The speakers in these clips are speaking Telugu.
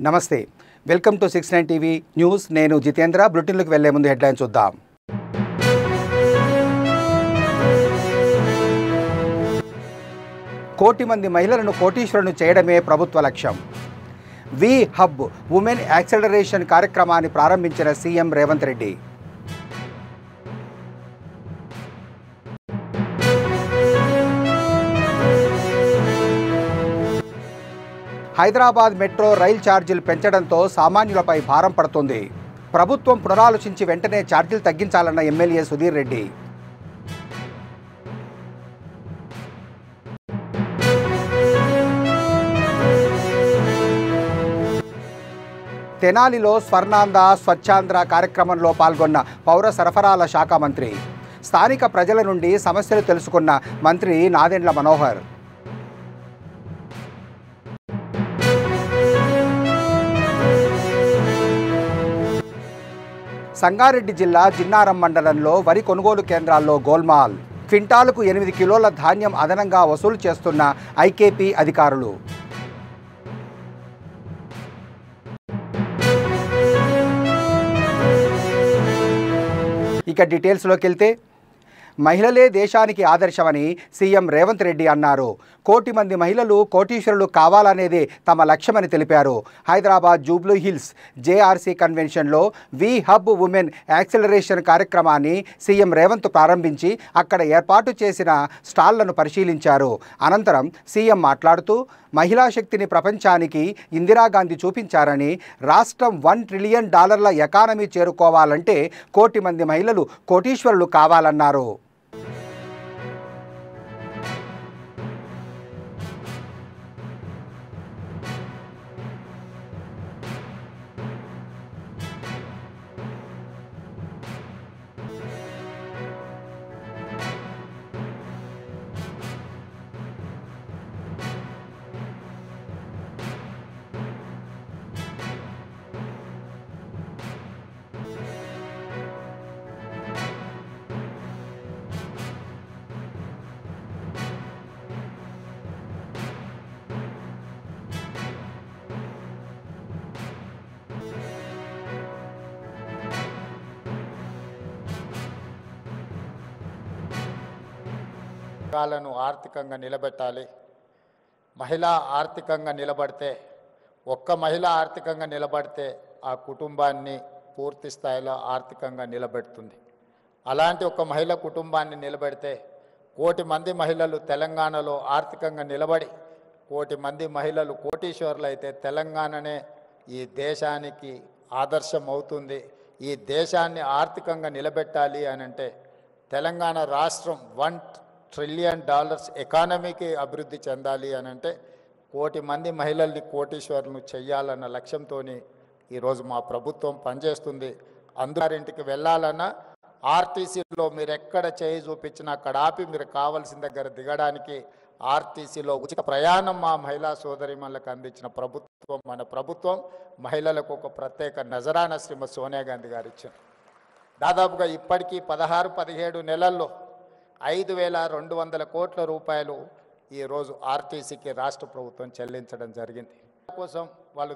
నమస్తే, వెల్కమ్ టు 69 టీవీ న్యూస్. నేను జితేంద్ర. బులెటిన్లకు వెళ్లే ముందు హెడ్లైన్ చూద్దాం. కోటి మంది మహిళలను కోటీశ్వరులను చేయడమే ప్రభుత్వ లక్ష్యం. వి హబ్ ఉమెన్ యాక్సెలరేషన్ కార్యక్రమాన్ని ప్రారంభించిన CM Revanth Reddy. Hyderabad metro rail ఛార్జీలు పెంచడంతో సామాన్యులపై భారం పడుతుంది. ప్రభుత్వం పునరాలోచించి వెంటనే ఛార్జీలు తగ్గించాలన్న ఎమ్మెల్యే సుధీర్ రెడ్డి. తెనాలిలో స్వర్ణాంధ్ర స్వచ్ఛాంధ్ర కార్యక్రమంలో పాల్గొన్న పౌర సరఫరాల శాఖ మంత్రి. స్థానిక ప్రజల నుండి సమస్యలు తెలుసుకున్న మంత్రి నాదెండ్ల మనోహర్. సంగారెడ్డి జిల్లా జిన్నారం మండలంలో వరి కొనుగోలు కేంద్రాల్లో గోల్మాల్. క్వింటాలుకు 8 కిలోల ధాన్యం అదనంగా వసూలు చేస్తున్న ఐకేపీ అధికారులు. ఇక డీటెయిల్స్లోకి వెళ్తే, మహిళలే దేశానికి ఆదర్శమని సీఎం రేవంత్ రెడ్డి అన్నారు. కోటి మంది మహిళలు కోటీశ్వరులు కావాలనేదే తమ లక్ష్యమని తెలిపారు. హైదరాబాద్ జూబ్లీ హిల్స్ జేఆర్సీ కన్వెన్షన్లో వి హబ్ ఉమెన్ యాక్సెలరేషన్ కార్యక్రమాన్ని సీఎం రేవంత్ ప్రారంభించి అక్కడ ఏర్పాటు చేసిన స్టాళ్లను పరిశీలించారు. అనంతరం సీఎం మాట్లాడుతూ, మహిళా శక్తిని ప్రపంచానికి ఇందిరాగాంధీ చూపించారని, రాష్ట్రం $1 ట్రిలియన్ ఎకానమీ చేరుకోవాలంటే కోటి మంది మహిళలు కోటీశ్వరులు కావాలన్నారు. లను ఆర్థికంగా నిలబెట్టాలి. మహిళ ఆర్థికంగా నిలబడితే, ఒక్క మహిళ ఆర్థికంగా నిలబడితే ఆ కుటుంబాన్ని పూర్తి స్థాయిలో ఆర్థికంగా నిలబెడుతుంది. అలాంటి ఒక మహిళ కుటుంబాన్ని నిలబెడితే కోటి మంది మహిళలు తెలంగాణలో ఆర్థికంగా నిలబడి కోటి మంది మహిళలు కోటీశ్వరులు అయితే తెలంగాణనే ఈ దేశానికి ఆదర్శం అవుతుంది. ఈ దేశాన్ని ఆర్థికంగా నిలబెట్టాలి అని అంటే తెలంగాణ రాష్ట్రం $1 ట్రిలియన్ ఎకానమీకి అభివృద్ధి చెందాలి అని అంటే కోటి మంది మహిళల్ని కోటీశ్వరులను చెయ్యాలన్న లక్ష్యంతో ఈరోజు మా ప్రభుత్వం పనిచేస్తుంది. అందుగారింటికి వెళ్ళాలన్నా ఆర్టీసీలో మీరు ఎక్కడ చేయి చూపించినా అక్కడ ఆపి మీరు కావాల్సిన దగ్గర దిగడానికి ఆర్టీసీలో ఉచిత ప్రయాణం మా మహిళా సోదరిమణులకు అందించిన ప్రభుత్వం మన ప్రభుత్వం. మహిళలకు ఒక ప్రత్యేక నజరానా శ్రీమతి సోనియా గాంధీ గారు ఇచ్చారు. దాదాపుగా ఇప్పటికీ 16-17 నెలల్లో 5,200 కోట్ల రూపాయలు ఈరోజు ఆర్టీసీకి రాష్ట్ర ప్రభుత్వం చెల్లించడం జరిగింది. కోసం వాళ్ళు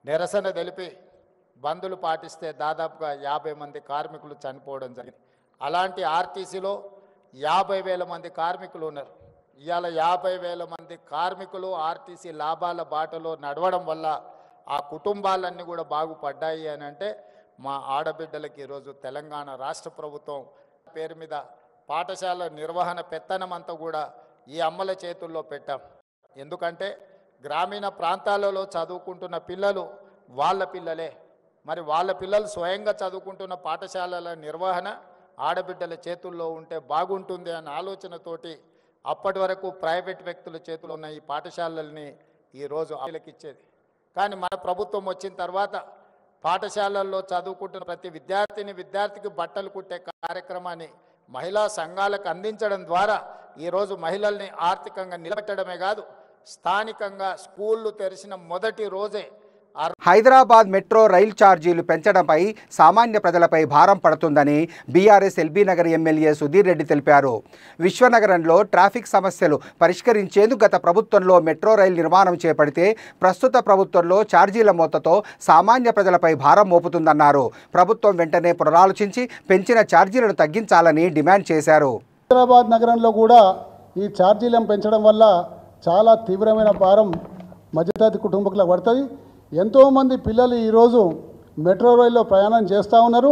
నిరసన తెలిపి బందులు పాటిస్తే దాదాపుగా 50 మంది కార్మికులు చనిపోవడం జరిగింది. అలాంటి ఆర్టీసీలో 50,000 మంది కార్మికులు ఉన్నారు. ఇవాళ 50,000 మంది కార్మికులు ఆర్టీసీ లాభాల బాటలో నడవడం వల్ల ఆ కుటుంబాలన్నీ కూడా బాగుపడ్డాయి అని అంటే మా ఆడబిడ్డలకి ఈరోజు తెలంగాణ రాష్ట్ర ప్రభుత్వం పేరు మీద పాఠశాల నిర్వహణ పెత్తనం అంతా కూడా ఈ అమ్మల చేతుల్లో పెట్టాం. ఎందుకంటే గ్రామీణ ప్రాంతాలలో చదువుకుంటున్న పిల్లలు వాళ్ళ పిల్లలే. మరి వాళ్ళ పిల్లలు స్వయంగా చదువుకుంటున్న పాఠశాలల నిర్వహణ ఆడబిడ్డల చేతుల్లో ఉంటే బాగుంటుంది అన్న ఆలోచనతోటి అప్పటి వరకు ప్రైవేట్ వ్యక్తుల చేతుల్లో ఉన్న ఈ పాఠశాలల్ని ఈరోజు ఆడపిల్లకి ఇచ్చేది. కానీ మన ప్రభుత్వం వచ్చిన తర్వాత పాఠశాలల్లో చదువుకుంటున్న ప్రతి విద్యార్థికి బట్టలు కుట్టే కార్యక్రమాన్ని మహిళా సంఘాలకు అందించడం ద్వారా ఈరోజు మహిళల్ని ఆర్థికంగా నిలబెట్టడమే కాదు, స్థానికంగా స్కూళ్ళు తెరిచిన మొదటి రోజే హైదరాబాద్ మెట్రో రైల్ ఛార్జీలు పెంచడంపై సామాన్య ప్రజలపై భారం పడుతుందని BRS LB Nagar MLA Sudheer Reddy తెలిపారు. విశ్వనగరంలో ట్రాఫిక్ సమస్యలు పరిష్కరించేందుకు గత ప్రభుత్వంలో మెట్రో రైల్ నిర్మాణం చేపడితే ప్రస్తుత ప్రభుత్వంలో ఛార్జీల మోతతో సామాన్య ప్రజలపై భారం మోపుతుందన్నారు. ప్రభుత్వం వెంటనే పునరాలోచించి పెంచిన ఛార్జీలను తగ్గించాలని డిమాండ్ చేశారు. హైదరాబాద్ నగరంలో కూడా ఈ ఛార్జీలను పెంచడం వల్ల చాలా తీవ్రమైన భారం మధ్యతరగతి కుటుంబాలకు పడుతుంది. ఎంతోమంది పిల్లలు ఈరోజు మెట్రో రైల్లో ప్రయాణం చేస్తూ ఉన్నారు.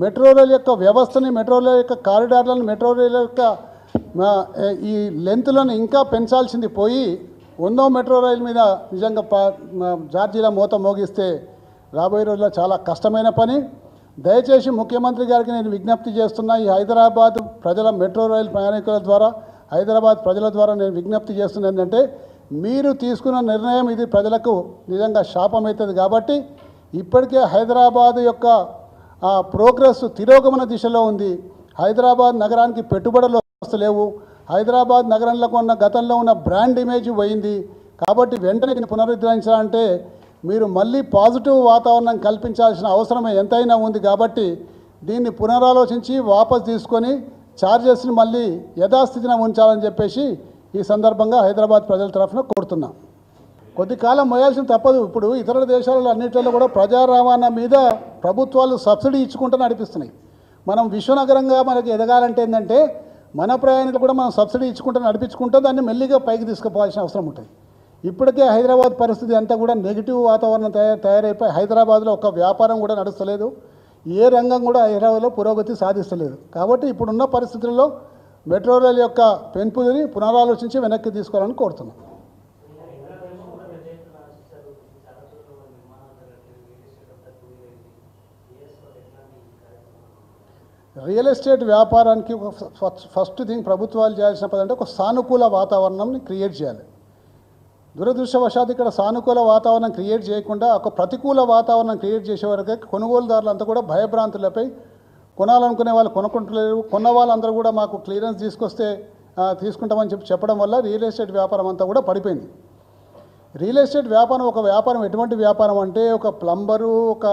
మెట్రో రైలు యొక్క వ్యవస్థని, మెట్రో రైలు యొక్క కారిడార్లను, మెట్రో రైలు యొక్క ఈ లెంత్లను ఇంకా పెంచాల్సింది పోయి 100వ మెట్రో రైలు మీద నిజంగా ఛార్జీల మోత మోగిస్తే రాబోయే రోజుల్లో చాలా కష్టమైన పని. దయచేసి ముఖ్యమంత్రి గారికి నేను విజ్ఞప్తి చేస్తున్నా. ఈ హైదరాబాద్ ప్రజల మెట్రో రైలు ప్రయాణికుల ద్వారా, హైదరాబాద్ ప్రజల ద్వారా నేను విజ్ఞప్తి చేస్తున్నా ఏంటంటే, మీరు తీసుకున్న నిర్ణయం ఇది ప్రజలకు నిజంగా శాపమవుతుంది. కాబట్టి ఇప్పటికే హైదరాబాద్ యొక్క ప్రోగ్రెస్ తిరోగమన దిశలో ఉంది. హైదరాబాద్ నగరానికి పెట్టుబడులు వస్తలేవు. హైదరాబాద్ నగరంలో ఉన్న గతంలో ఉన్న బ్రాండ్ ఇమేజ్ పోయింది. కాబట్టి వెంటనే దీన్ని పునరుద్ధరించాలంటే మీరు మళ్ళీ పాజిటివ్ వాతావరణం కల్పించాల్సిన అవసరం ఎంతైనా ఉంది. కాబట్టి దీన్ని పునరాలోచించి వాపస్ తీసుకొని ఛార్జెస్ని మళ్ళీ యథాస్థితిన ఉంచాలని చెప్పేసి ఈ సందర్భంగా హైదరాబాద్ ప్రజల తరఫున కోరుతున్నాం. కొద్ది కాలం మోయాల్సిన తప్పదు. ఇప్పుడు ఇతర దేశాలలో అన్నింటిలో కూడా ప్రజా రవాణా మీద ప్రభుత్వాలు సబ్సిడీ ఇచ్చుకుంటూ నడిపిస్తున్నాయి. మనం విశ్వనగరంగా మనకి ఎదగాలంటే ఏంటంటే, మన ప్రయాణికులు కూడా మనం సబ్సిడీ ఇచ్చుకుంటూ నడిపించుకుంటూ దాన్ని మెల్లిగా పైకి తీసుకుపోవాల్సిన అవసరం ఉంటుంది. ఇప్పటికే హైదరాబాద్ పరిస్థితి అంతా కూడా నెగిటివ్ వాతావరణం తయారైపోయి హైదరాబాద్లో ఒక వ్యాపారం కూడా నడుస్తలేదు. ఏ రంగం కూడా హైదరాబాద్లో పురోగతి సాధిస్తలేదు. కాబట్టి ఇప్పుడున్న పరిస్థితుల్లో మెట్రో రైలు యొక్క పెంపుని పునరాలోచించి వెనక్కి తీసుకోవాలని కోరుతున్నాం. రియల్ ఎస్టేట్ వ్యాపారానికి ఫస్ట్ థింగ్ ప్రభుత్వాలు చేయాల్సిన పని అంటే ఒక సానుకూల వాతావరణంని క్రియేట్ చేయాలి. దురదృష్టవశాత్తు ఇక్కడ సానుకూల వాతావరణం క్రియేట్ చేయకుండా ఒక ప్రతికూల వాతావరణం క్రియేట్ చేసే వరకు కొనుగోలుదారులంతా కూడా భయభ్రాంతులపై కొనాలనుకునే వాళ్ళు కొనుక్కుంటలేరు. కొన్న వాళ్ళందరూ కూడా మాకు క్లియరెన్స్ తీసుకొస్తే తీసుకుంటామని చెప్పడం వల్ల రియల్ ఎస్టేట్ వ్యాపారం అంతా కూడా పడిపోయింది. రియల్ ఎస్టేట్ వ్యాపారం ఒక వ్యాపారం ఎటువంటి వ్యాపారం అంటే, ఒక ప్లంబరు, ఒక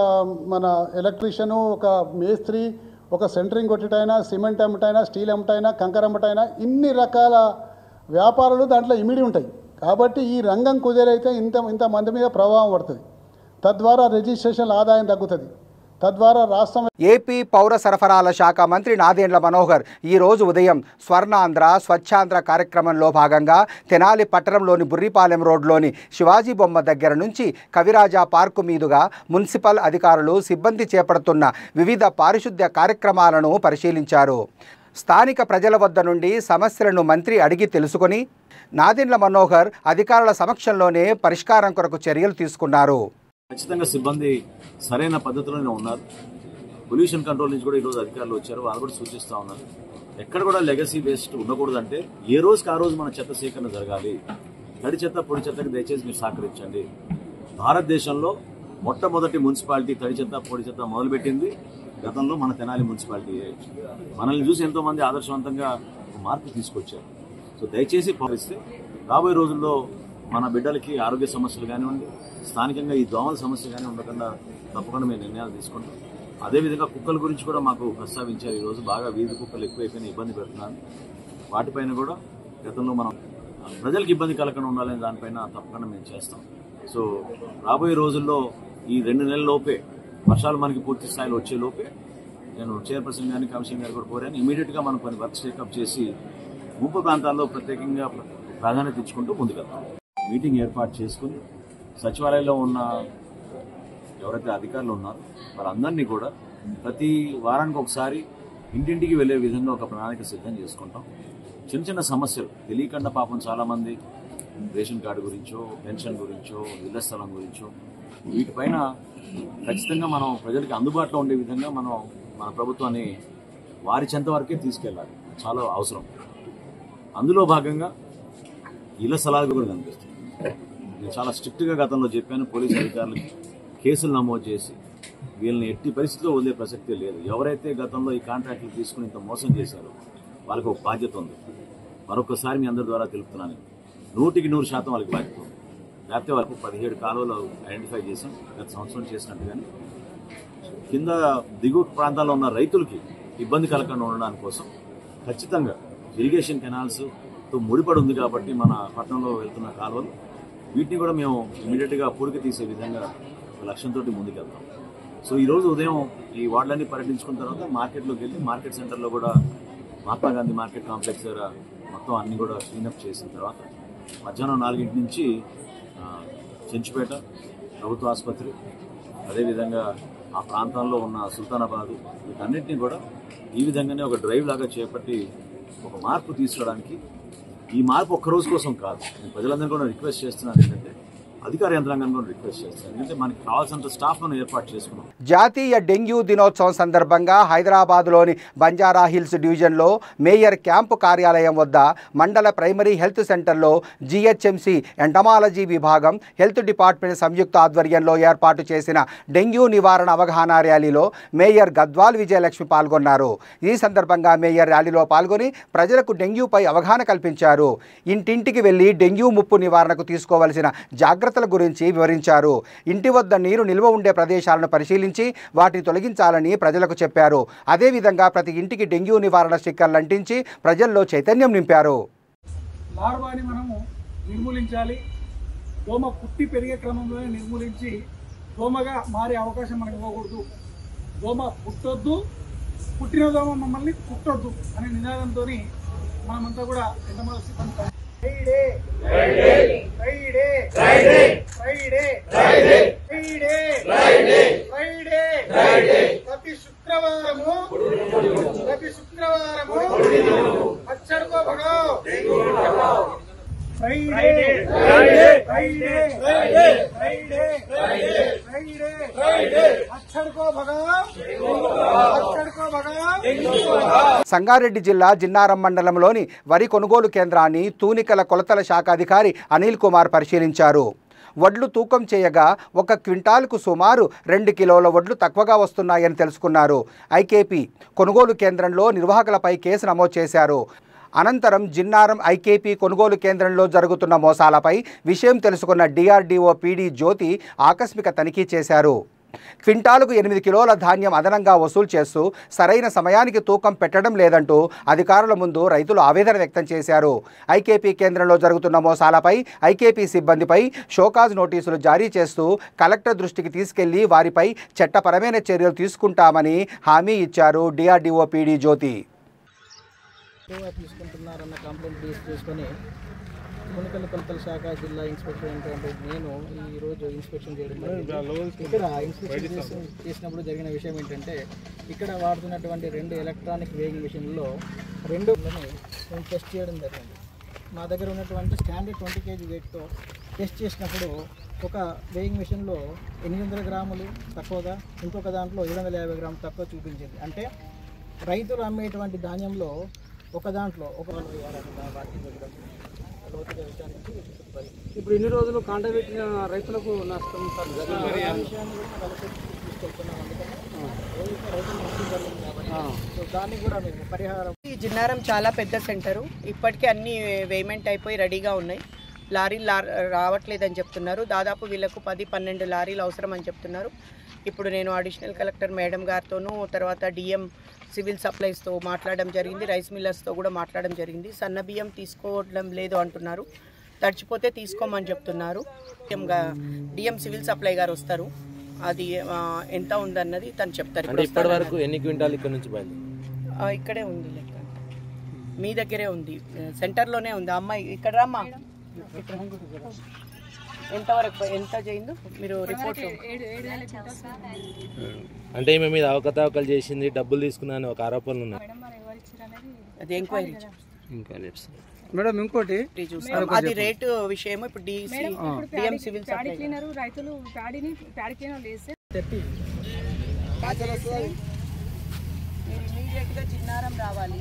మన ఎలక్ట్రీషియను, ఒక మేస్త్రి, ఒక సెంటరింగ్ కొట్టటైనా, సిమెంట్ అమ్మటైనా, స్టీల్ అమ్మటైనా, కంకర అమ్మటైనా, ఇన్ని రకాల వ్యాపారాలు దాంట్లో ఇమిడి ఉంటాయి. కాబట్టి ఈ రంగం కుదేరైతే ఇంత మంది మీద ప్రభావం పడుతుంది. తద్వారా రిజిస్ట్రేషన్ ఆదాయం తగ్గుతుంది. తద్వారా రాష్ట్రం ఏపీ పౌర సరఫరాల శాఖ మంత్రి నాదెండ్ల మనోహర్ ఈరోజు ఉదయం స్వర్ణాంధ్ర స్వచ్ఛాంధ్ర కార్యక్రమంలో భాగంగా తెనాలి పట్టణంలోని బుర్రిపాలెం రోడ్లోని శివాజీ బొమ్మ దగ్గర నుంచి కవిరాజా పార్కు మీదుగా మున్సిపల్ అధికారులు సిబ్బంది చేపడుతున్న వివిధ పారిశుద్ధ్య కార్యక్రమాలను పరిశీలించారు. స్థానిక ప్రజల వద్ద నుండి సమస్యలను మంత్రి అడిగి తెలుసుకొని నాదెండ్ల మనోహర్ అధికారుల సమక్షంలోనే పరిష్కారం కొరకు చర్యలు తీసుకున్నారు. ఖచ్చితంగా సిబ్బంది సరైన పద్ధతిలోనే ఉన్నారు. పొల్యూషన్ కంట్రోల్ నుంచి కూడా ఈరోజు అధికారులు వచ్చారు. వాళ్ళు కూడా సూచిస్తూ ఉన్నారు, ఎక్కడ కూడా లెగసీ వేస్ట్ ఉండకూడదంటే ఏ రోజుకి ఆ రోజు మన చెత్త సేకరణ జరగాలి. తడి చెత్త పొడి చెత్తకి దయచేసి మీరు సహకరించండి. భారతదేశంలో మొట్టమొదటి మున్సిపాలిటీ తడి చెత్త పొడి చెత్త మొదలుపెట్టింది గతంలో మన తెనాలి మున్సిపాలిటీయే. మనల్ని చూసి ఎంతో మంది ఆదర్శవంతంగా మార్పు తీసుకొచ్చారు. సో దయచేసి పాటిస్తే రాబోయే రోజుల్లో మన బిడ్డలకి ఆరోగ్య సమస్యలు కానివ్వండి, స్థానికంగా ఈ దోమల సమస్య కానీ ఉండకుండా తప్పకుండా మేము నిర్ణయాలు తీసుకుంటాం. అదేవిధంగా కుక్కల గురించి కూడా మాకు ప్రస్తావించారు. ఈరోజు బాగా వీధి కుక్కలు ఎక్కువైపోయినా ఇబ్బంది పెడుతున్నాను. వాటిపైన కూడా గతంలో మనం ప్రజలకు ఇబ్బంది కలగకుండా ఉండాలని దానిపైన తప్పకుండా మేము చేస్తాం. సో రాబోయే రోజుల్లో ఈ 2 నెలల లోపే వర్షాలు మనకి పూర్తి స్థాయిలో వచ్చే లోపే నేను చైర్పర్సన్ గారిని, కమిషనర్ గారు కూడా కోరాను. ఇమీడియట్గా మనం కొన్ని వర్క్స్ టేకప్ చేసి ముంపు ప్రాంతాల్లో ప్రత్యేకంగా ప్రాధాన్యత ఇచ్చుకుంటూ ముందుకెళ్తాం. మీటింగ్ ఏర్పాటు చేసుకుని సచివాలయంలో ఉన్న ఎవరైతే అధికారులు ఉన్నారో వాళ్ళందరినీ కూడా ప్రతి వారానికి ఒకసారి ఇంటింటికి వెళ్లే విధంగా ఒక ప్రణాళిక సిద్ధం చేసుకుంటాం. చిన్న చిన్న సమస్యలు తెలియకుండా పాపం చాలామంది రేషన్ కార్డు గురించో, పెన్షన్ గురించో, ఇళ్ల స్థలం గురించో వీటిపైన ఖచ్చితంగా మనం ప్రజలకి అందుబాటులో ఉండే విధంగా మనం మన ప్రభుత్వాన్ని వారి చెంత వరకే తీసుకెళ్ళాలి. చాలా అవసరం. అందులో భాగంగా ఇళ్ల స్థలాలు కూడా కనిపిస్తుంది. నేను చాలా స్ట్రిక్ట్గా గతంలో చెప్పాను. పోలీసు అధికారులకి కేసులు నమోదు చేసి వీళ్ళని ఎట్టి పరిస్థితిలో వదిలే ప్రసక్తే లేదు. ఎవరైతే గతంలో ఈ కాంట్రాక్టులు తీసుకుని ఇంత మోసం చేశారో వాళ్ళకి ఒక బాధ్యత ఉంది. మరొకసారి మీ అందరి ద్వారా తెలుపుతున్నాను, 100% వాళ్ళకి బాధ్యత ఉంది. వ్యాప్తి వరకు 17 కాలువలు ఐడెంటిఫై చేసాం గత సంవత్సరం చేసినట్టుగానే. కింద దిగువ ప్రాంతాల్లో ఉన్న రైతులకి ఇబ్బంది కలగకుండా ఉండడానికి కోసం ఖచ్చితంగా ఇరిగేషన్ కెనాల్స్తో ముడిపడి ఉంది కాబట్టి మన పట్టణంలో వెళ్తున్న కాలువలు వీటిని కూడా మేము ఇమీడియట్గా పూడికి తీసే విధంగా లక్ష్యంతో ముందుకెళ్తాం. సో ఈరోజు ఉదయం ఈ వార్డులన్నీ పర్యటించుకున్న తర్వాత మార్కెట్లోకి వెళ్ళి మార్కెట్ సెంటర్లో కూడా మహాత్మా గాంధీ మార్కెట్ కాంప్లెక్స్ దగ్గర మొత్తం అన్ని కూడా క్లీనప్ చేసిన తర్వాత మధ్యాహ్నం 4 నుంచి చెంచుపేట ప్రభుత్వ ఆసుపత్రి, అదేవిధంగా ఆ ప్రాంతాల్లో ఉన్న సుల్తానాబాదు వీటన్నిటినీ కూడా ఈ విధంగానే ఒక డ్రైవ్ లాగా చేపట్టి ఒక మార్పు తీసుకురావడానికి. ఈ మార్పు ఒక్క రోజు కోసం కాదు, నేను ప్రజలందరూ కూడా రిక్వెస్ట్ చేస్తున్నాను ఏంటంటే అధికార యంత్రాంగాన్ని కూడా రిక్వెస్ట్ చేస్తాను, ఎందుకంటే మనకి కావాల్సినంత స్టాఫ్ మనం ఏర్పాటు చేసుకున్నాం. జాతీయ డెంగ్యూ దినోత్సవం సందర్భంగా హైదరాబాద్లోని బంజారా హిల్స్ డివిజన్లో మేయర్ క్యాంపు కార్యాలయం వద్ద మండల ప్రైమరీ హెల్త్ సెంటర్లో జీహెచ్ఎంసీ ఎంటమాలజీ విభాగం, హెల్త్ డిపార్ట్మెంట్ సంయుక్త ఆధ్వర్యంలో ఏర్పాటు చేసిన డెంగ్యూ నివారణ అవగాహన ర్యాలీలో మేయర్ గద్వాల్ విజయలక్ష్మి పాల్గొన్నారు. ఈ సందర్భంగా మేయర్ ర్యాలీలో పాల్గొని ప్రజలకు డెంగ్యూపై అవగాహన కల్పించారు. ఇంటింటికి వెళ్లి డెంగ్యూ ముప్పు నివారణకు తీసుకోవాల్సిన జాగ్రత్తల గురించి వివరించారు. ఇంటి వద్ద నీరు నిల్వ ఉండే ప్రదేశాలను పరిశీలించి వాటిని తొలగించాలని ప్రజలకు చెప్పారు. అదేవిధంగా ప్రతి ఇంటికి డెంగ్యూ నివారణ స్టిక్కర్లు అంటించి ప్రజల్లో చైతన్యం నింపారు. లార్వాని మనము నిర్మూలించాలి. దోమ పుట్టి పెరిగే క్రమంలోనే నిర్మూలించి దోమగా మారే అవకాశం మనకు ఇవ్వకూడదు. దోమ పుట్టొద్దు, పుట్టిన దోమ మమ్మల్ని పుట్టొద్దు అనే నినాదంతో మనమంతా కూడా ఎంతమంది Friday Friday Friday Friday Friday Friday Friday Friday Friday Friday ప్రతి శుక్రవారము అచ్చడుకో భగావ్ Friday Friday Friday Friday Friday Friday Friday Friday అచ్చడుకో భగావ్ అచ్చడుకో భగావ్. సంగారెడ్డి జిల్లా జిన్నారం మండలంలోని వరి కొనుగోలు కేంద్రాన్ని తూనికల కొలతల శాఖ అధికారి అనిల్ కుమార్ పరిశీలించారు. వడ్లు తూకం చేయగా 1 క్వింటాల్కు సుమారు 2 కిలోల వడ్లు తక్కువగా వస్తున్నాయని తెలుసుకున్నారు. ఐకేపీ కొనుగోలు కేంద్రంలో నిర్వాహకులపై కేసు నమోదు చేశారు. అనంతరం జిన్నారం ఐకేపీ కొనుగోలు కేంద్రంలో జరుగుతున్న మోసాలపై విషయం తెలుసుకున్న డిఆర్డీఓ పీడీ జ్యోతి ఆకస్మిక తనిఖీ చేశారు. క్వింటాలుకు 8 కిలోల ధాన్యం అదనంగా వసూలు చేస్తూ సరైన సమయానికి తూకం పెట్టడం లేదంటూ అధికారుల ముందు రైతులు ఆవేదన వ్యక్తం చేశారు. ఐకేపీ కేంద్రంలో జరుగుతున్న మోసాలపై ఐకేపీ సిబ్బందిపై షోకాజ్ నోటీసులు జారీ చేస్తూ కలెక్టర్ దృష్టికి తీసుకెళ్లి వారిపై చట్టపరమైన చర్యలు తీసుకుంటామని హామీ ఇచ్చారు డిఆర్డీఓ పీడీ జ్యోతి. తీసుకుంటున్నారన్న కంప్లైంట్ బేస్ చేసుకొని మున్సిపల్ కొలతల శాఖ జిల్లా ఇన్స్పెక్టర్ అయినటువంటి నేను ఈరోజు ఇన్స్పెక్షన్ చేయడం జరిగింది. ఇక్కడ ఇన్స్పెక్షన్ చేసినప్పుడు జరిగిన విషయం ఏంటంటే ఇక్కడ వాడుతున్నటువంటి 2 ఎలక్ట్రానిక్ వేయింగ్ మిషన్లో 2ని మేము టెస్ట్ చేయడం జరిగింది. మా దగ్గర ఉన్నటువంటి స్టాండర్డ్ 20 kg వెయిట్తో టెస్ట్ చేసినప్పుడు ఒక వేయింగ్ మిషన్లో 800 గ్రాములు తక్కువగా, ఇంకొక దాంట్లో 750 గ్రాములు తక్కువ చూపించింది. అంటే రైతులు అమ్మేటువంటి ధాన్యంలో ఒక దాంట్లో ఒక ఇప్పుడు ఇన్ని రోజులు కాంట పెట్టిన రైతులకు నష్టం దాన్ని కూడా మేము పరిహారం. జిన్నారం చాలా పెద్ద సెంటరు, ఇప్పటికే అన్ని వేమెంట్ అయిపోయి రెడీగా ఉన్నాయి. లారీలు రావట్లేదని చెప్తున్నారు. దాదాపు వీళ్ళకు 10-12 లారీలు అవసరం అని చెప్తున్నారు. ఇప్పుడు నేను అడిషనల్ కలెక్టర్ మేడం గారితోనూ, తర్వాత డిఎం సివిల్ సప్లైస్తో మాట్లాడడం జరిగింది, రైస్ మిల్లర్స్తో కూడా మాట్లాడడం జరిగింది. సన్న బియ్యం తీసుకోవడం లేదు అంటున్నారు, తడిచిపోతే తీసుకోమని చెప్తున్నారు. డిఎం సివిల్ సప్లై గారు వస్తారు, అది ఎంత ఉందన్నది తను చెప్తారు. ఇప్పటి వరకు ఎన్ని క్వింటాల్ ఇక్కడ నుంచి ఇక్కడే ఉంది, లెక్క మీ దగ్గరే ఉంది, సెంటర్లోనే ఉంది. అమ్మాయి ఇక్కడ రామ్మా, ఎంతవరకు ఎంత చేయిందో మీరు రిపోర్ట్. అంటే ఈమె మీద అవకతవకలు చేసింది, డబ్బులు తీసుకున్నాను ఒక ఆరోపణలు ఉన్నాయి. అది ఎంక్వైరీ మేడం. ఇంకోటి అది రేటు విషయం. ఇప్పుడు డిఎం సివిల్ సప్లై రైతులు ప్యాడీ క్లీనర్ వేస్తే మీరు ఇమీడియట్గా జిన్నారం రావాలి.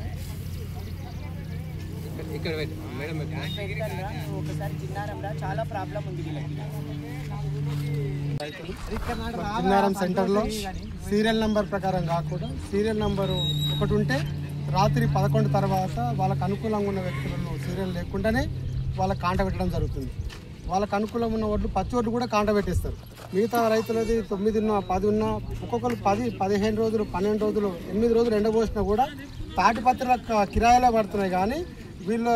ఒకసారి జిన్నారం రా, చాలా ప్రాబ్లం ఉంది. జిన్నారం సెంటర్లో సీరియల్ నంబర్ ప్రకారం కాకుండా సీరియల్ నంబరు ఒకటి ఉంటే రాత్రి 11 తర్వాత వాళ్ళకు అనుకూలంగా ఉన్న వ్యక్తులను సీరియల్ లేకుండానే వాళ్ళకి కాంట పెట్టడం జరుగుతుంది. వాళ్ళకు అనుకూలం ఉన్న వడ్లు పచ్చి వడ్లు కూడా కాంటబెట్టేస్తారు. మిగతా రైతులది 9 ఉన్నా 10 ఉన్నా ఒక్కొక్కరు 10, 15 రోజులు 12 రోజులు 8 రోజులు ఎండబోసినా కూడా తాటిపత్రుల కిరాయిలో పడుతున్నాయి. కానీ వీళ్ళు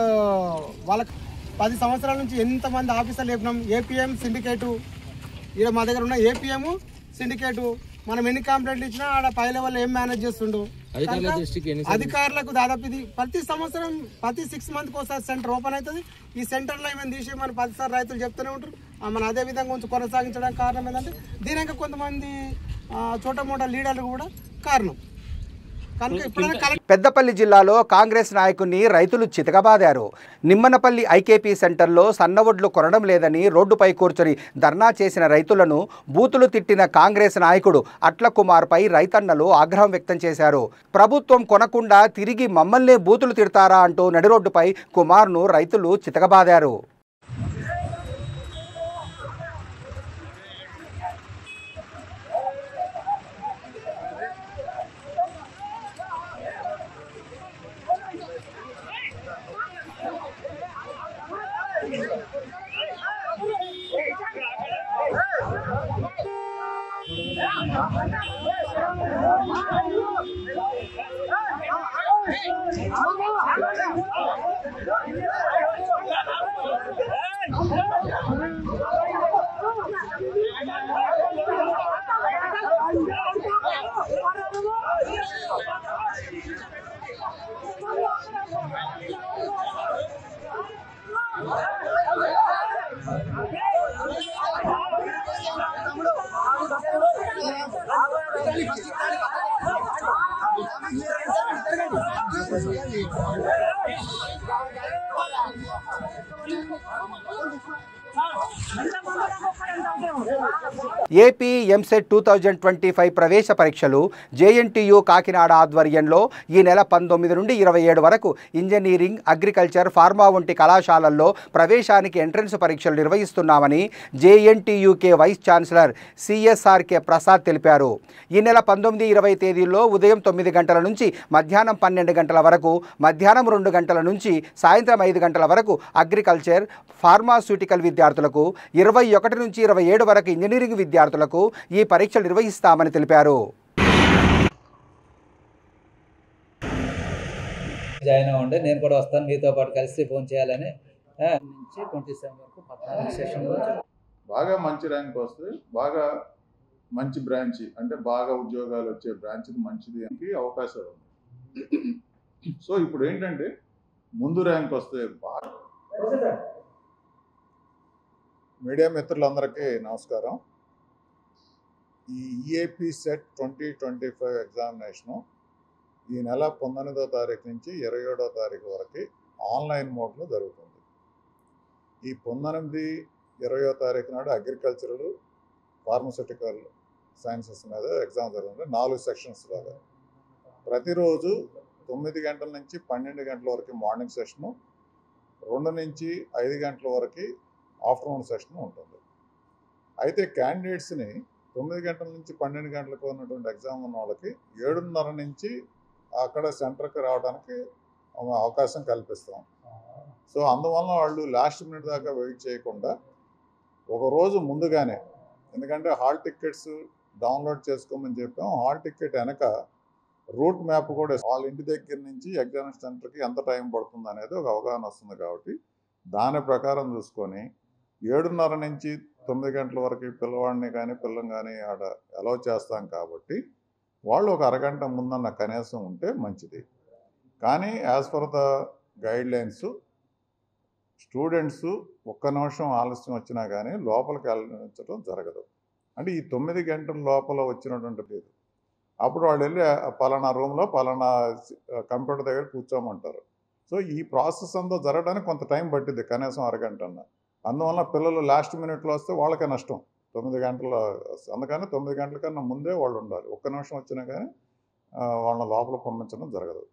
వాళ్ళకి 10 సంవత్సరాల నుంచి ఎంతమంది ఆఫీసర్లు చెప్పినాం. ఏపీఎం సిండికేటు ఇక్కడ మా దగ్గర ఉన్న ఏపీఎం సిండికేటు మనం ఎన్ని కంప్లైంట్లు ఇచ్చినా ఆడ పై లెవెల్ ఏం మేనేజ్ చేస్తుండు. అధికారులకు దాదాపు ఇది ప్రతి సంవత్సరం ప్రతి 6 మంత్కి ఒకసారి సెంటర్ ఓపెన్ అవుతుంది. ఈ సెంటర్లో ఏమైనా తీసి మన 10 సార్లు రైతులు చెప్తూనే ఉంటారు. మన అదే విధంగా కొంచెం కొనసాగించడానికి కారణం ఏంటంటే దీనికి కొంతమంది చోట మోట లీడర్లు కూడా కారణం. పెద్దపల్లి జిల్లాలో కాంగ్రెస్ నాయకుడిని రైతులు చితకబాదారు. నిమ్మనపల్లి ఐకేపీ సెంటర్లో సన్నవొడ్లు కొనడం లేదని రోడ్డుపై కూర్చొని ధర్నా చేసిన రైతులను బూతులు తిట్టిన కాంగ్రెస్ నాయకుడు అట్ల కుమార్పై రైతన్నలు ఆగ్రహం వ్యక్తం చేశారు. ప్రభుత్వం కొనకుండా తిరిగి మమ్మల్నే బూతులు తిడతారా అంటూ నడిరోడ్డుపై కుమార్ను రైతులు చితకబాదారు. ఏపీ ఎంసెట్ 2025 ప్రవేశ పరీక్షలు జేఎన్టీయూ కాకినాడ ఆధ్వర్యంలో ఈ నెల 19 నుండి 27 వరకు ఇంజనీరింగ్, అగ్రికల్చర్, ఫార్మా వంటి కళాశాలల్లో ప్రవేశానికి ఎంట్రన్స్ పరీక్షలు నిర్వహిస్తున్నామని JNTUK vice chancellor CSRK Prasad తెలిపారు. ఈ నెల 19, 20 తేదీల్లో ఉదయం 9 గంటల నుంచి మధ్యాహ్నం 12 గంటల వరకు, మధ్యాహ్నం 2 గంటల నుంచి సాయంత్రం 5 గంటల వరకు అగ్రికల్చర్, ఫార్మాస్యూటికల్ విద్యార్థులకు, 21 నుంచి 27 వరకు ఇంజనీరింగ్ విద్యార్థులకు ఈ పరీక్షలు నిర్వహిస్తామని తెలిపారు. జాయిన్ అవ్వండి, నేను కూడా వస్తాను, మీతో పాటు కలిసి ఫోన్ చేయాలని. నుంచి 27 వరకు 14 సెషన్ బాగా మంచి ర్యాంక్ వస్తే బాగా మంచి బ్రాంచ్ అంటే బాగా ఉద్యోగాలు వచ్చే బ్రాంచ్ మంచిది అని అవకాశం ఉంది. సో ఇప్పుడు ఏంటంటే ముందు ర్యాంక్ వస్తే బాగా. మీడియా మిత్రులందరికీ నమస్కారం. ఈ ఈఏపీ సెట్ 2025 ఎగ్జామినేషను ఈ నెల 19వ తారీఖు నుంచి 27వ తారీఖు వరకు ఆన్లైన్ మోడ్లో జరుగుతుంది. ఈ 19, 20వ తారీఖు నాడు అగ్రికల్చరల్, ఫార్మస్యూటికల్ సైన్సెస్ మీద ఎగ్జామ్ జరుగుతుంది. 4 సెక్షన్స్ లాగా ప్రతిరోజు 9 గంటల నుంచి 12 గంటల వరకు మార్నింగ్ సెషను, 2 నుంచి 5 గంటల వరకు ఆఫ్టర్నూన్ సెషన్ ఉంటుంది. అయితే క్యాండిడేట్స్ని 9 గంటల నుంచి 12 గంటలకు ఉన్నటువంటి ఎగ్జామ్ ఉన్న వాళ్ళకి 7:30 నుంచి అక్కడ సెంటర్కి రావడానికి అవకాశం కల్పిస్తాం. సో అందువల్ల వాళ్ళు లాస్ట్ మినిట్ దాకా వెయిట్ చేయకుండా ఒకరోజు ముందుగానే, ఎందుకంటే హాల్ టికెట్స్ డౌన్లోడ్ చేసుకోమని చెప్పాం. హాల్ టికెట్ వెనక రూట్ మ్యాప్ కూడా వాళ్ళ ఇంటి దగ్గర నుంచి ఎగ్జామినేషన్ సెంటర్కి ఎంత టైం పడుతుంది అనేది ఒక అవగాహన వస్తుంది. కాబట్టి దాని ప్రకారం చూసుకొని 7:30 నుంచి 9 గంటల వరకు పిల్లవాడిని కానీ పిల్లని కానీ ఆడ అలౌ చేస్తాం. కాబట్టి వాళ్ళు ఒక అరగంట ముందన్న కనీసం ఉంటే మంచిది. కానీ as per the guide lines students 1 నిమిషం ఆలస్యం వచ్చినా కానీ లోపలికి వెళ్ళించడం జరగదు. అంటే ఈ 9 గంటల లోపల వచ్చినటువంటి లేదు, అప్పుడు వాళ్ళు వెళ్ళి పలానా రూమ్లో పలానా కంప్యూటర్ దగ్గర కూర్చోమంటారు. సో ఈ ప్రాసెస్ అంతా జరగడానికి కొంత టైం పట్టింది, కనీసం అరగంట అన్న. అందువల్ల పిల్లలు లాస్ట్ మినిట్లో వస్తే వాళ్ళకే నష్టం. 9 గంటల, అందుకని 9 గంటల కన్నా ముందే వాళ్ళు ఉండాలి. 1 నిమిషం వచ్చినా కానీ వాళ్ళని లోపల పంపించడం జరగదు.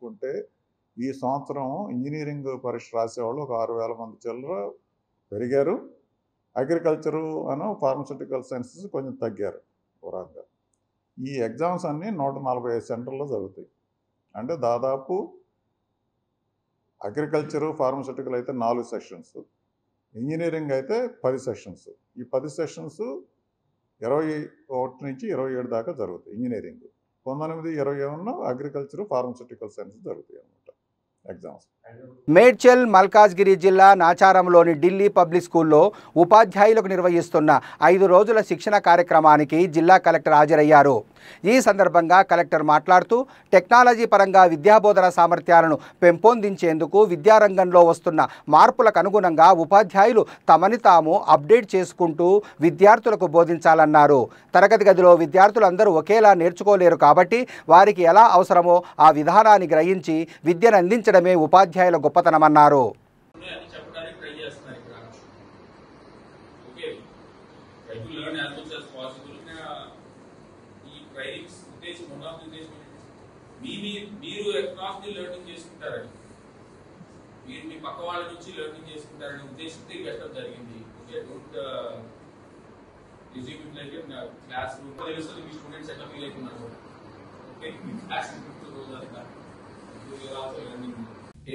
ఉంటే ఈ సంవత్సరం ఇంజనీరింగ్ పరీక్ష రాసేవాళ్ళు ఒక 6,000 మంది చిల్లర పెరిగారు. అగ్రికల్చరు ఫార్మస్యూటికల్ సైన్సెస్ కొంచెం తగ్గారు ఓవరాల్గా. ఈ ఎగ్జామ్స్ అన్నీ 145 సెంటర్లో జరుగుతాయి. అంటే దాదాపు అగ్రికల్చరు, ఫార్మస్యూటికల్ అయితే 4 సెక్షన్స్, ఇంజనీరింగ్ అయితే 10 సెషన్స్. ఈ 10 సెషన్స్ 21 నుంచి 27 దాకా జరుగుతాయి ఇంజనీరింగ్. 19, 20 అగ్రికల్చర్, ఫార్మస్యూటికల్ సైన్స్ జరుగుతాయి అన్నమాట ఎగ్జామ్స్. మేడ్చల్ మల్కాజ్గిరి జిల్లా నాచారంలోని ఢిల్లీ పబ్లిక్ స్కూల్లో ఉపాధ్యాయులకు నిర్వహిస్తున్న 5 రోజుల శిక్షణ కార్యక్రమానికి జిల్లా కలెక్టర్ హాజరయ్యారు. ఈ సందర్భంగా కలెక్టర్ మాట్లాడుతూ టెక్నాలజీ పరంగా విద్యాబోధన సామర్థ్యాలను పెంపొందించేందుకు విద్యారంగంలో వస్తున్న మార్పులకు అనుగుణంగా ఉపాధ్యాయులు తమని తాము అప్డేట్ చేసుకుంటూ విద్యార్థులకు బోధించాలన్నారు. తరగతి గదిలో విద్యార్థులందరూ ఒకేలా నేర్చుకోలేరు కాబట్టి వారికి ఎలా అవసరమో ఆ విధానాన్ని గ్రహించి విద్యను అందించడమే ఉపాధ్యాయుల గొప్పతనమన్నారు. మీరు అక్రాస్ ది లెర్నింగ్ చేసుకుంటారని, మీరు మీ పక్క వాళ్ళ నుంచి లెర్నింగ్ చేసుకుంటారనే ఉద్దేశంతో పెట్టడం జరిగింది. Okay, don't resume it like class room. తెలుస్తుంది మీ స్టూడెంట్స్ ఎట్లా ఫీల్ అవుతున్నారు. Okay, class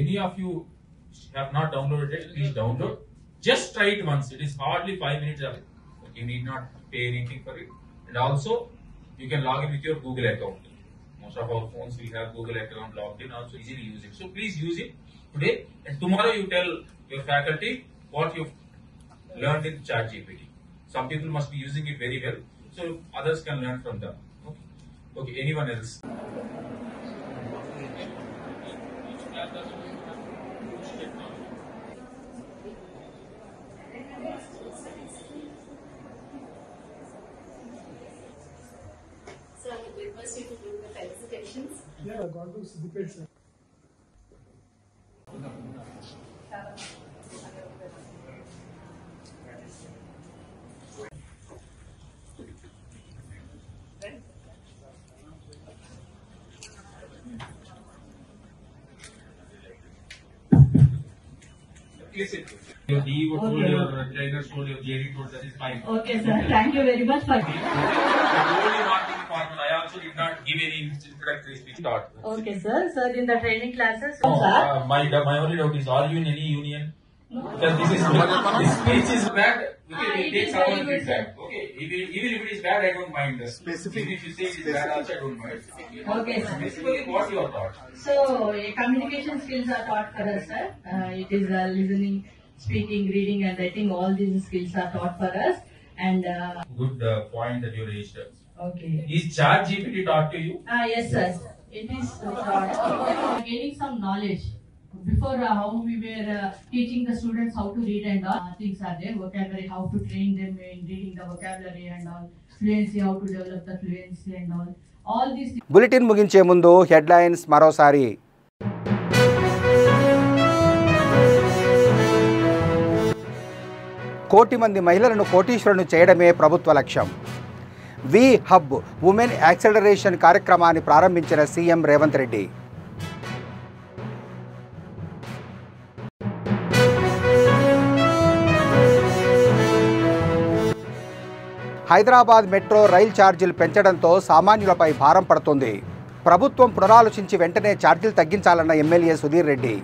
any of you have not downloaded it, please download. Just try it once. It is hardly 5 minutes of it. You need not pay anything for it. And also, you can log in with your Google account. Most of our phones will have Google account logged in, also easily use it. So please use it today, and tomorrow you tell your faculty what you've learned in ChatGPT. Some people must be using it very well, so others can learn from them. Okay, anyone else? So I would request you to do the felicitations. Yeah, God bless the person. Listen, your DO told, your trainer told, your JD told, that is fine. Okay, sir. Thank you very much for. I told you not to be formal. I also did not give any introductory speech. Okay, sir. Sir, in the training classes, No, sir. my only doubt is, are you in any union? No. Because this speech is bad. Okay, it we take is someone very good, feedback. Okay, even if it is bad, I don't mind. Specific. Even if you say it is bad, also I don't mind. Okay, sir. Basically, what's your thought? So, communication skills are taught for us, sir. It is listening, speaking, reading, and writing. All these skills are taught for us. And Good point that you raised. okay. Is ChatGPT taught to you? Yes, sir. It is gaining some knowledge. Before how we were teaching the students how to read and all things are there. Vocabulary, how to train them in reading the vocabulary and all. Fluency, how to develop the fluency and all. All these things. Bulletin ముగించే ముందు హెడ్లైన్స్ మరోసారి. కోటి మంది మహిళలను కోటీశ్వరులను చేయడమే ప్రభుత్వ లక్ష్యం. వి హబ్ ఉమెన్ యాక్సలరేషన్ కార్యక్రమాన్ని ప్రారంభించిన CM Revanth Reddy. Hyderabad metro rail ఛార్జీలు పెంచడంతో సామాన్యులపై భారం పడుతుంది. ప్రభుత్వం పునరాలోచించి వెంటనే ఛార్జీలు తగ్గించాలన్న ఎమ్మెల్యే సుధీర్ రెడ్డి.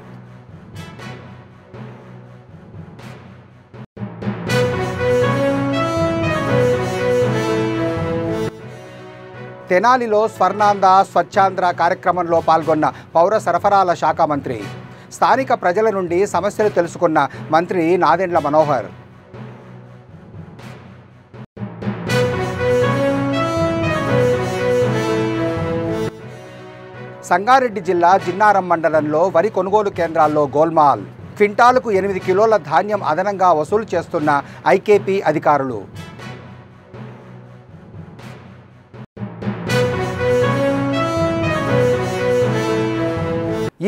తెనాలిలో స్వర్ణాంధ్ర స్వచ్ఛాంధ్ర కార్యక్రమంలో పాల్గొన్న పౌర సరఫరాల శాఖ మంత్రి. స్థానిక ప్రజల నుండి సమస్యలు తెలుసుకున్న మంత్రి నాదెండ్ల మనోహర్. సంగారెడ్డి జిల్లా జిన్నారం మండలంలో వరి కొనుగోలు కేంద్రాల్లో గోల్మాల్. క్వింటాలుకు 8 కిలోల ధాన్యం అదనంగా వసూలు చేస్తున్న ఐకేపీ అధికారులు.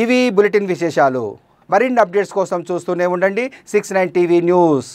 ఇవి బులెటిన్ విశేషాలు. మరిన్ని అప్డేట్స్ కోసం చూస్తూనే ఉండండి 69 టీవీ న్యూస్.